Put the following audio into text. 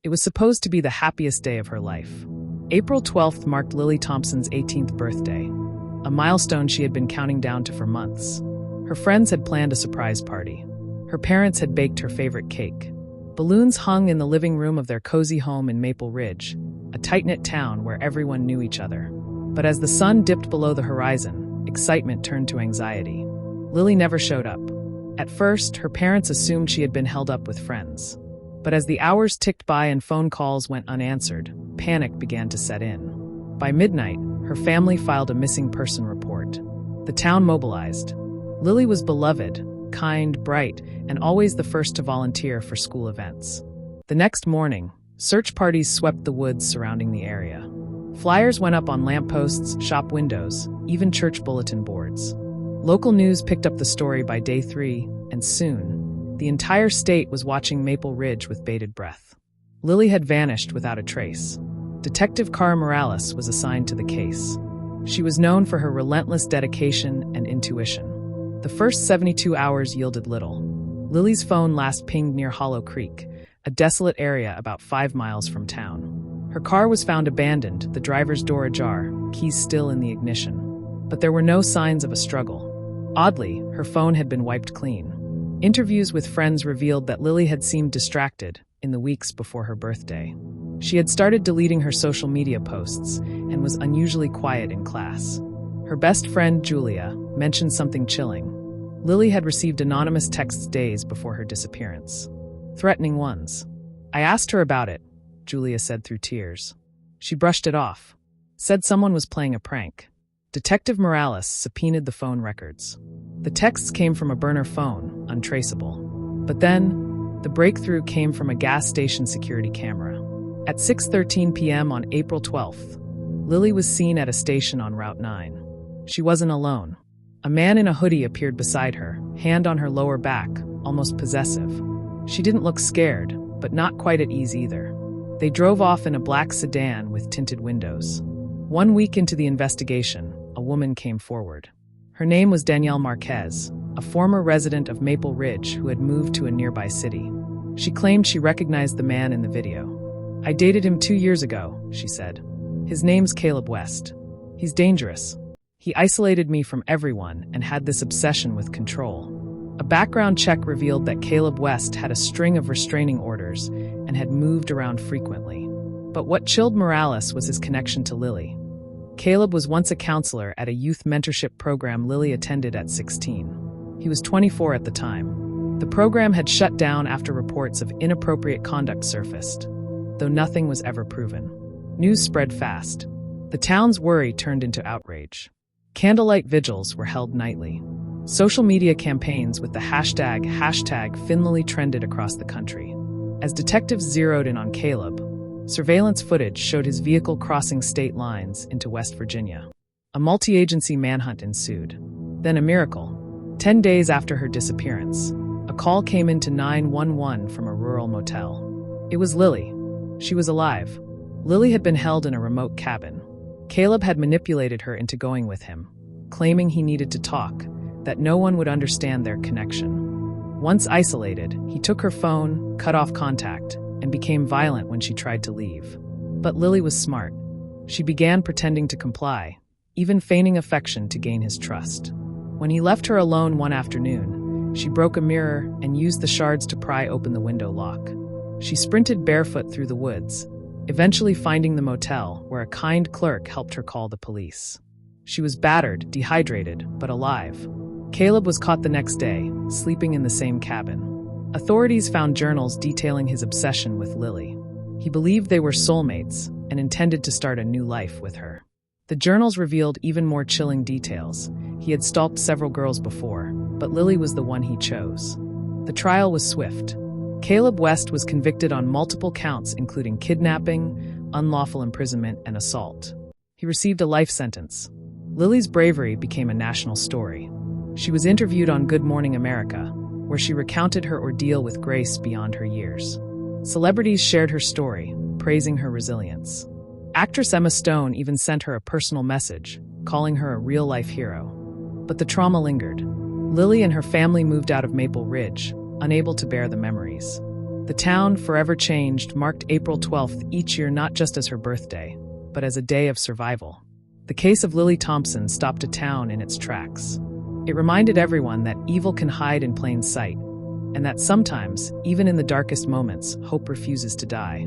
It was supposed to be the happiest day of her life. April 12th marked Lily Thompson's 18th birthday, a milestone she had been counting down to for months. Her friends had planned a surprise party. Her parents had baked her favorite cake. Balloons hung in the living room of their cozy home in Maple Ridge, a tight-knit town where everyone knew each other. But as the sun dipped below the horizon, excitement turned to anxiety. Lily never showed up. At first, her parents assumed she had been held up with friends. But as the hours ticked by and phone calls went unanswered, panic began to set in. By midnight, her family filed a missing person report. The town mobilized. Lily was beloved, kind, bright, and always the first to volunteer for school events. The next morning, search parties swept the woods surrounding the area. Flyers went up on lampposts, shop windows, even church bulletin boards. Local news picked up the story by day 3, and soon, the entire state was watching Maple Ridge with bated breath. Lily had vanished without a trace. Detective Cara Morales was assigned to the case. She was known for her relentless dedication and intuition. The first 72 hours yielded little. Lily's phone last pinged near Hollow Creek, a desolate area about 5 miles from town. Her car was found abandoned, the driver's door ajar, keys still in the ignition. But there were no signs of a struggle. Oddly, her phone had been wiped clean. Interviews with friends revealed that Lily had seemed distracted in the weeks before her birthday. She had started deleting her social media posts and was unusually quiet in class. Her best friend, Julia, mentioned something chilling. Lily had received anonymous texts days before her disappearance. Threatening ones. "I asked her about it," Julia said through tears. She brushed it off. Said someone was playing a prank. Detective Morales subpoenaed the phone records. The texts came from a burner phone, untraceable. But then, the breakthrough came from a gas station security camera. At 6:13 p.m. on April 12th, Lily was seen at a station on Route 9. She wasn't alone. A man in a hoodie appeared beside her, hand on her lower back, almost possessive. She didn't look scared, but not quite at ease either. They drove off in a black sedan with tinted windows. 1 week into the investigation, a woman came forward. Her name was Danielle Marquez, a former resident of Maple Ridge who had moved to a nearby city. She claimed she recognized the man in the video. "I dated him 2 years ago," she said. "His name's Caleb West. He's dangerous. He isolated me from everyone and had this obsession with control." A background check revealed that Caleb West had a string of restraining orders and had moved around frequently. But what chilled Morales was his connection to Lily. Caleb was once a counselor at a youth mentorship program Lily attended at 16. He was 24 at the time. The program had shut down after reports of inappropriate conduct surfaced, though nothing was ever proven. News spread fast. The town's worry turned into outrage. Candlelight vigils were held nightly. Social media campaigns with the hashtag #FinLily trended across the country. As detectives zeroed in on Caleb, surveillance footage showed his vehicle crossing state lines into West Virginia. A multi-agency manhunt ensued. Then a miracle. 10 days after her disappearance, a call came into 911 from a rural motel. It was Lily. She was alive. Lily had been held in a remote cabin. Caleb had manipulated her into going with him, claiming he needed to talk, that no one would understand their connection. Once isolated, he took her phone, cut off contact, and became violent when she tried to leave. But Lily was smart. She began pretending to comply, even feigning affection to gain his trust. When he left her alone one afternoon, she broke a mirror and used the shards to pry open the window lock. She sprinted barefoot through the woods, eventually finding the motel where a kind clerk helped her call the police. She was battered, dehydrated, but alive. Caleb was caught the next day, sleeping in the same cabin. Authorities found journals detailing his obsession with Lily. He believed they were soulmates and intended to start a new life with her. The journals revealed even more chilling details. He had stalked several girls before, but Lily was the one he chose. The trial was swift. Caleb West was convicted on multiple counts including kidnapping, unlawful imprisonment, and assault. He received a life sentence. Lily's bravery became a national story. She was interviewed on Good Morning America, where she recounted her ordeal with grace beyond her years. Celebrities shared her story, praising her resilience. Actress Emma Stone even sent her a personal message, calling her a real-life hero. But the trauma lingered. Lily and her family moved out of Maple Ridge, unable to bear the memories. The town, forever changed, marked April 12th each year not just as her birthday, but as a day of survival. The case of Lily Thompson stopped a town in its tracks. It reminded everyone that evil can hide in plain sight, and that sometimes, even in the darkest moments, hope refuses to die.